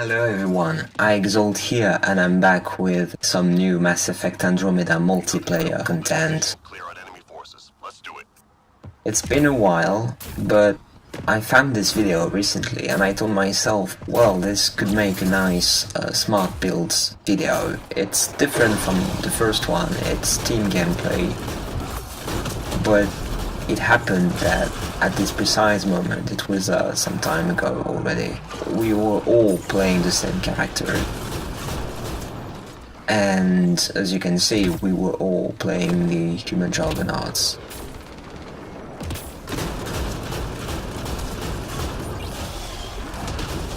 Hello everyone, I Exalt here and I'm back with some new Mass Effect Andromeda multiplayer content. It's been a while, but I found this video recently and I told myself, well, this could make a nice smart builds video. It's different from the first one, it's team gameplay, but it happened that at this precise moment, it was some time ago already, we were all playing the same character. And as you can see, we were all playing the Human Juggernaut.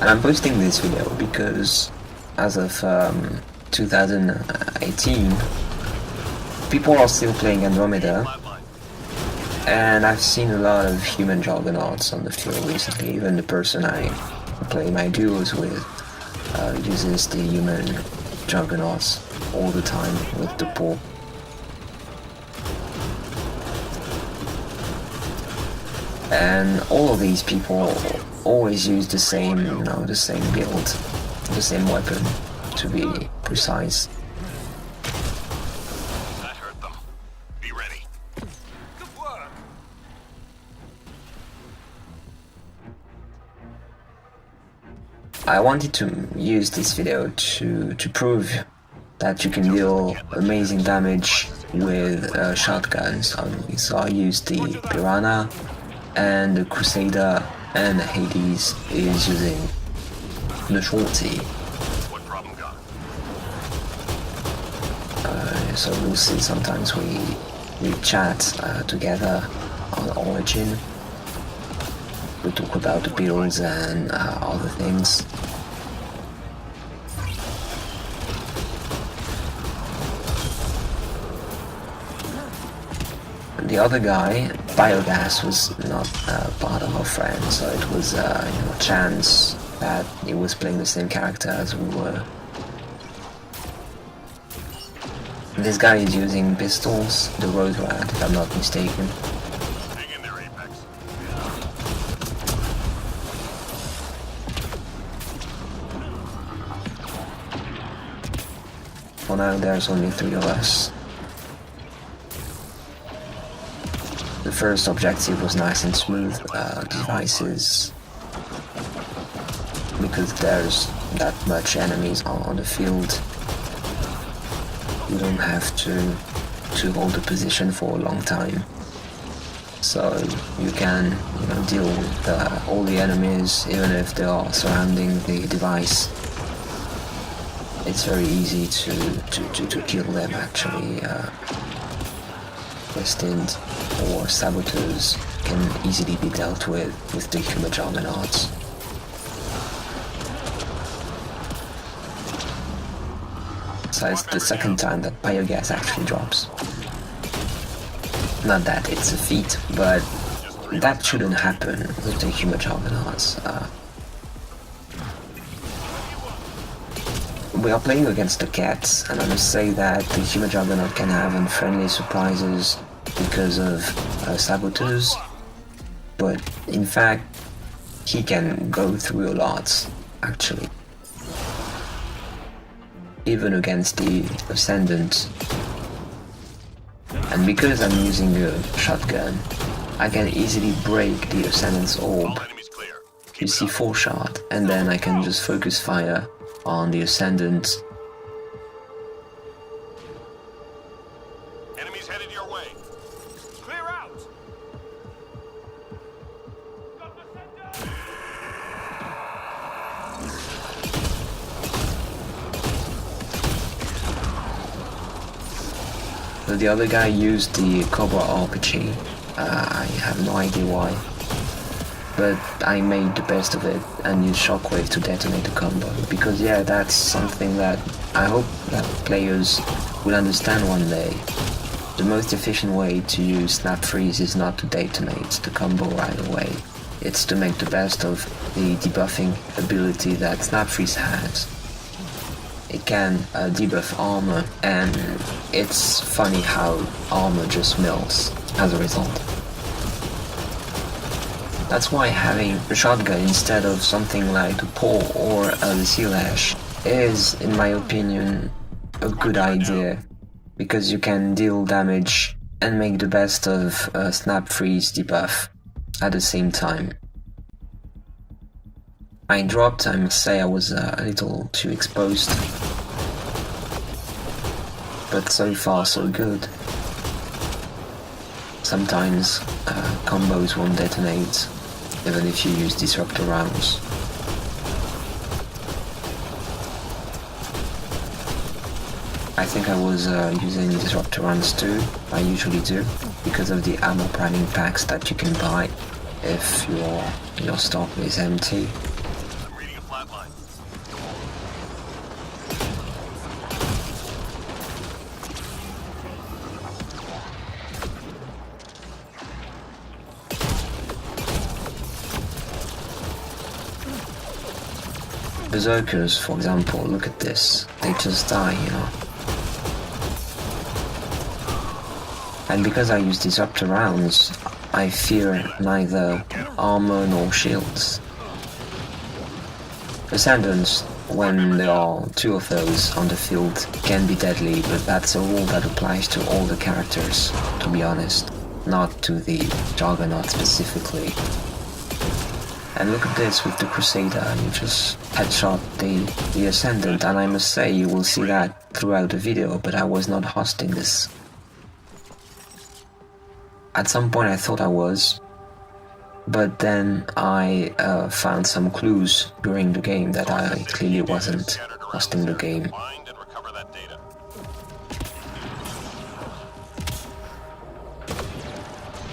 And I'm posting this video because as of 2018, people are still playing Andromeda. And I've seen a lot of Human Juggernauts on the field recently. Even the person I play my duos with uses the Human Juggernauts all the time with the pull. And all of these people always use the same, the same build, the same weapon, to be precise. I wanted to use this video to prove that you can deal amazing damage with shotguns only. So I used the Piranha, and the Crusader and Hades is using the Shorty. So we'll see, sometimes we chat together on Origin. We talk about the builds and other things. The other guy, Biogas, was not part of our friend, so it was a chance that he was playing the same character as we were. This guy is using pistols, the Road Rat, if I'm not mistaken. For now, there's only 3 of us. The first objective was nice and smooth, devices, because there's that much enemies on the field. You don't have to hold the position for a long time, so you can deal with all the enemies even if they are surrounding the device. It's very easy to kill them actually. Questions or saboteurs can easily be dealt with the Human Juggernaut. So it's the second time that biogas actually drops. Not that it's a feat, but that shouldn't happen with the Human Juggernauts. We are playing against the cats, and I must say that the Human Juggernaut can have unfriendly surprises because of saboteurs, but in fact he can go through a lot, actually. Even against the Ascendant. And because I'm using a shotgun, I can easily break the Ascendant's orb. You see 4 shot, and then I can just focus fire on the Ascendant. Enemies headed your way. Clear out. So the other guy used the Cobra RPG. I have no idea why, but I made the best of it and used Shockwave to detonate the combo, because yeah, that's something that I hope that players will understand one day. The most efficient way to use Snap Freeze is not to detonate the combo right away. It's to make the best of the debuffing ability that Snap Freeze has. It can debuff armor, and it's funny how armor just melts as a result. That's why having a shotgun instead of something like the pole or the sea lash is, in my opinion, a good idea, because you can deal damage and make the best of snap freeze debuff at the same time. I dropped, I must say I was a little too exposed, but so far so good. Sometimes combos won't detonate, even if you use disruptor rounds. I think I was using disruptor rounds too, I usually do, because of the ammo priming packs that you can buy if your stock is empty. I'm reading a flat line. Berserkers, for example, look at this. They just die, you know. And because I use disruptor rounds, I fear neither armor nor shields. Ascendants, when there are two of those on the field, can be deadly, but that's a rule that applies to all the characters, to be honest, not to the Juggernaut specifically. And look at this with the Crusader, you just headshot the Ascendant, and I must say you will see that throughout the video, but I was not hosting this. At some point I thought I was, but then I found some clues during the game that I clearly wasn't hosting the game. Find and recover that data.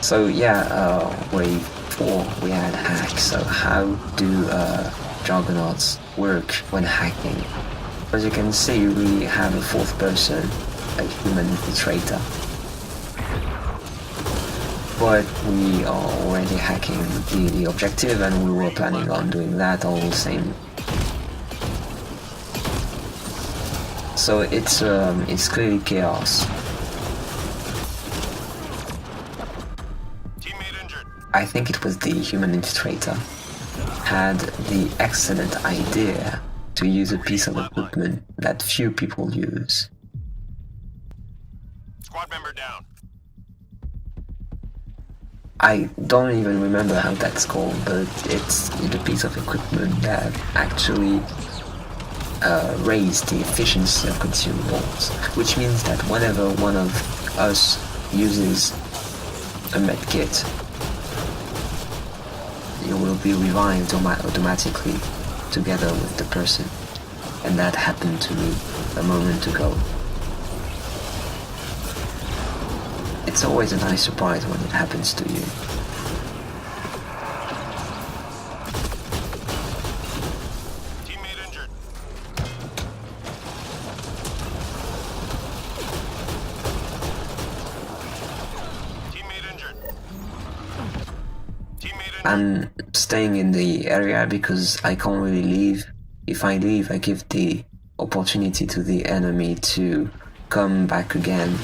So yeah, wave 4 we had hack. So how do Juggernauts work when hacking? As you can see, we have a fourth person, a human infiltrator. But we are already hacking the objective, and we were planning on doing that all the same. So it's clearly chaos. Teammate injured. I think it was the human infiltrator had the excellent idea to use a piece of equipment that few people use. Squad member down. I don't even remember how that's called, but it's the piece of equipment that actually raised the efficiency of consumables, which means that whenever one of us uses a medkit, you will be revived automatically together with the person, and that happened to me a moment ago. It's always a nice surprise when it happens to you. Teammate injured. Teammate injured. Teammate injured. I'm staying in the area because I can't really leave. If I leave, I give the opportunity to the enemy to come back again.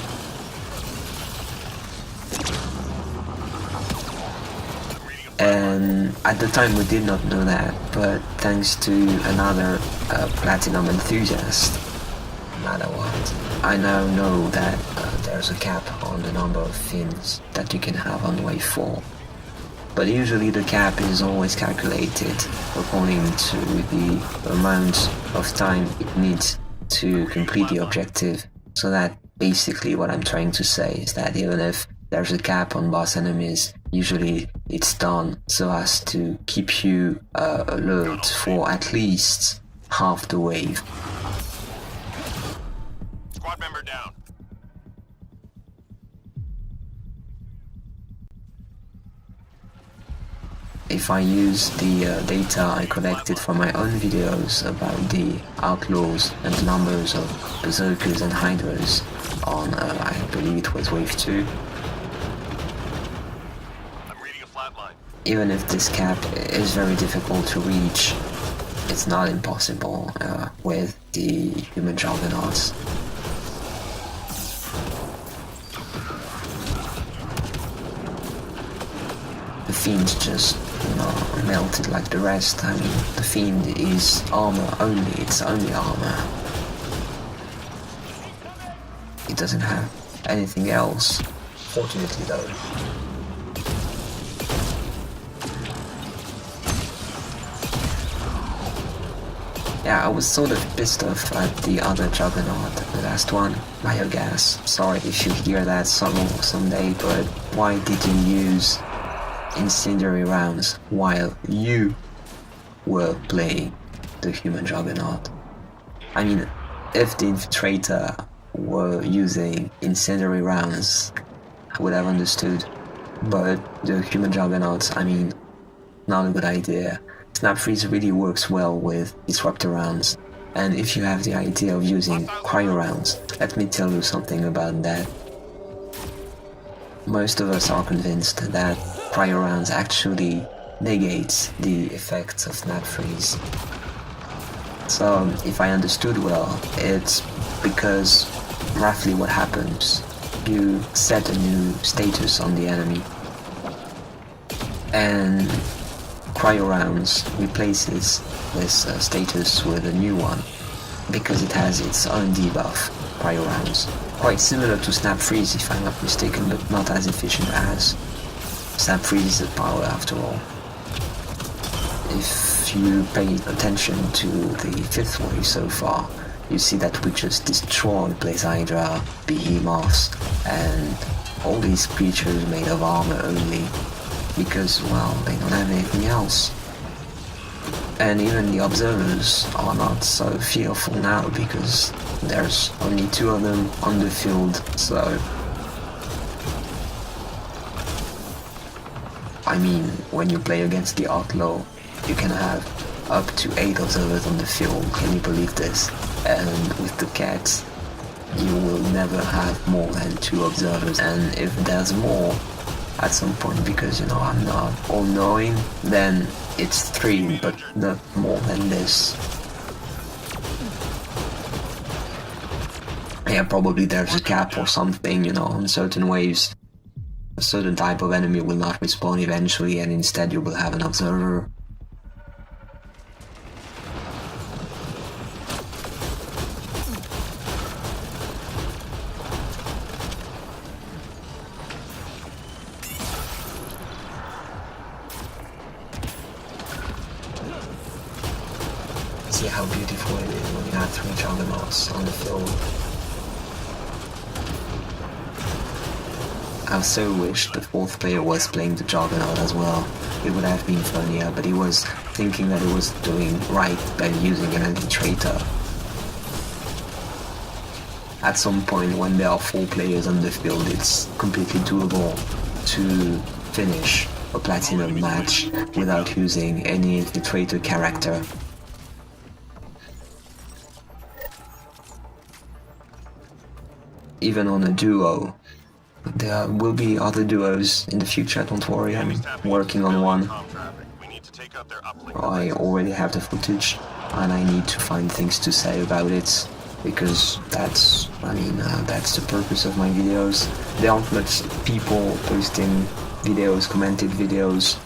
And at the time we did not know that, but thanks to another platinum enthusiast, no matter what, I now know that there's a cap on the number of fins that you can have on wave 4. But usually the cap is always calculated according to the amount of time it needs to complete the objective. So that basically what I'm trying to say is that even if there's a cap on boss enemies, usually it's done so as to keep you alert for at least half the wave. Squad member down. If I use the data I collected from my own videos about the outlaws and the numbers of berserkers and hydras on, I believe it was wave 2, even if this cap is very difficult to reach, it's not impossible with the Human Juggernaut. The fiends just melted like the rest. I mean, the Fiend is armor only, it's only armor. It doesn't have anything else, fortunately though. Yeah, I was sort of pissed off at the other Juggernaut, the last one, Biogas. Sorry if you hear that song someday, but why did you use incendiary rounds while you were playing the Human Juggernaut? I mean, if the Infiltrator were using incendiary rounds, I would have understood, but the Human Juggernaut, I mean, not a good idea. Snap Freeze really works well with Disruptor rounds, and if you have the idea of using cryo rounds, let me tell you something about that. Most of us are convinced that cryo rounds actually negates the effects of Snap Freeze. So, if I understood well, it's because roughly what happens, you set a new status on the enemy, and cryo rounds replaces this status with a new one, because it has its own debuff, cryo rounds. Quite similar to Snap Freeze if I'm not mistaken, but not as efficient as. Snap Freeze is a power after all. If you pay attention to the 5th wave so far, you see that we just destroyed Blaze Hydra, Behemoths, and all these creatures made of armor only, because, well, they don't have anything else. And even the observers are not so fearful now, because there's only 2 of them on the field, so... I mean, when you play against the Outlaw, you can have up to 8 observers on the field, can you believe this? And with the Cats, you will never have more than 2 observers, and if there's more, at some point, because, you know, I'm not all-knowing, then it's 3, but not more than this. Yeah, probably there's a cap or something, you know, on certain waves. A certain type of enemy will not respawn eventually, and instead you will have an observer. See how beautiful it is when you have 3 Juggernauts on the field. I so wish the 4th player was playing the Juggernaut as well. It would have been funnier, but he was thinking that he was doing right by using an Infiltrator. At some point, when there are 4 players on the field, it's completely doable to finish a Platinum match without using any Infiltrator character. Even on a duo. There will be other duos in the future, don't worry, I'm working on one. I already have the footage, and I need to find things to say about it, because that's, I mean, that's the purpose of my videos. There aren't much people posting videos, commented videos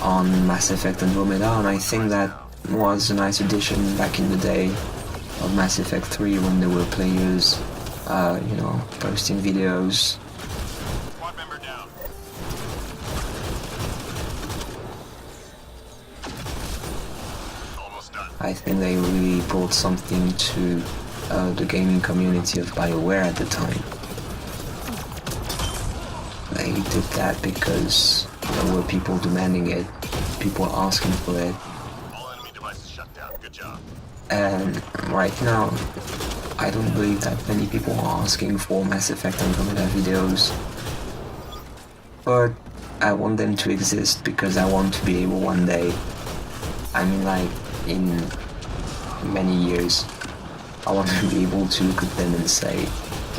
on Mass Effect Andromeda, and I think that was a nice addition back in the day of Mass Effect 3 when there were players, you know, posting videos. Squad member down. Almost done. I think they really brought something to the gaming community of BioWare at the time. They did that because there were people demanding it, people asking for it. All enemy devices shut down. Good job. And right now, I don't believe that many people are asking for Mass Effect Andromeda videos. But I want them to exist because I want to be able one day, I mean like in many years, I want to be able to look at them and say,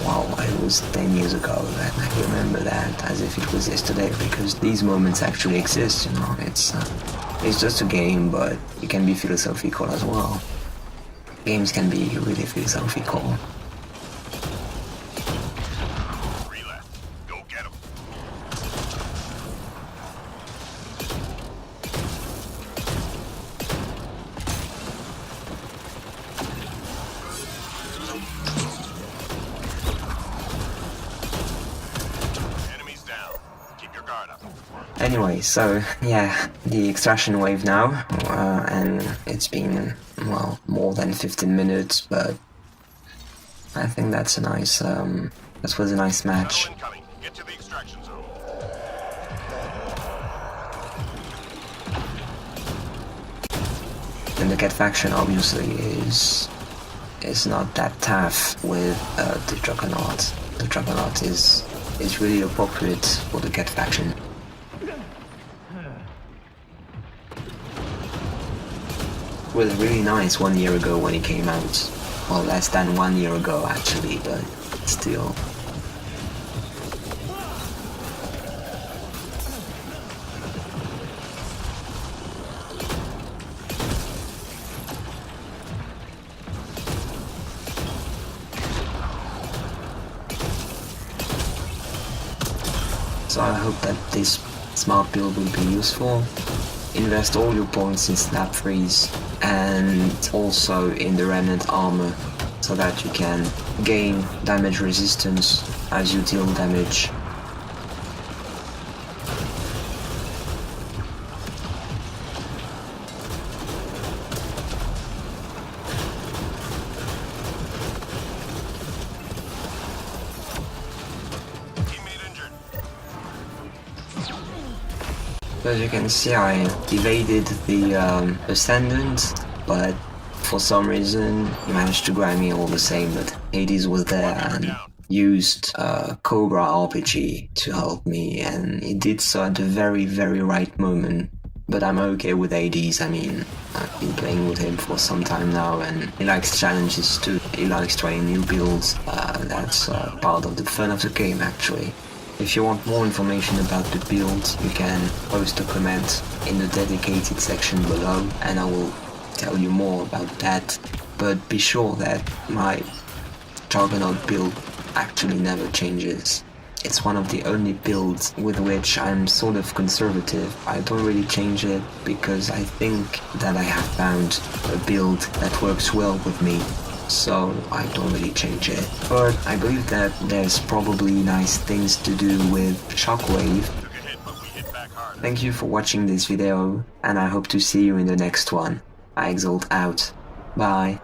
wow, it was 10 years ago and I remember that as if it was yesterday, because these moments actually exist, you know. It's just a game, but it can be philosophical as well. Games can be really philosophical. 3 left. Go get 'em. Anyway, so yeah, the extraction wave now, and it's been, well, more than 15 minutes, but I think that's a nice, that was a nice match. Battle incoming. Get to the extraction zone. And the cat faction obviously is not that tough with the Juggernaut. The Juggernaut is really appropriate for the cat faction. It was really nice 1 year ago when it came out. Well, less than 1 year ago actually, but still. So I hope that this smart build will be useful. Invest all your points in Snap Freeze and also in the Remnant armor so that you can gain damage resistance as you deal damage. Teammate injured. As you can see, I evaded the Ascendant, but for some reason he managed to grab me all the same. But Hades was there and used Cobra RPG to help me, and he did so at the very, very right moment. But I'm okay with Hades. I mean, I've been playing with him for some time now, and he likes challenges too. He likes trying new builds. That's part of the fun of the game, actually. If you want more information about the build, you can post a comment in the dedicated section below, and I will tell you more about that. But be sure that my Juggernaut build actually never changes. It's one of the only builds with which I'm sort of conservative. I don't really change it because I think that I have found a build that works well with me, so I don't really change it. But I believe that there's probably nice things to do with Shockwave. Took a hit, but we hit back hard. Thank you for watching this video, and I hope to see you in the next one. I Exalt out. Bye.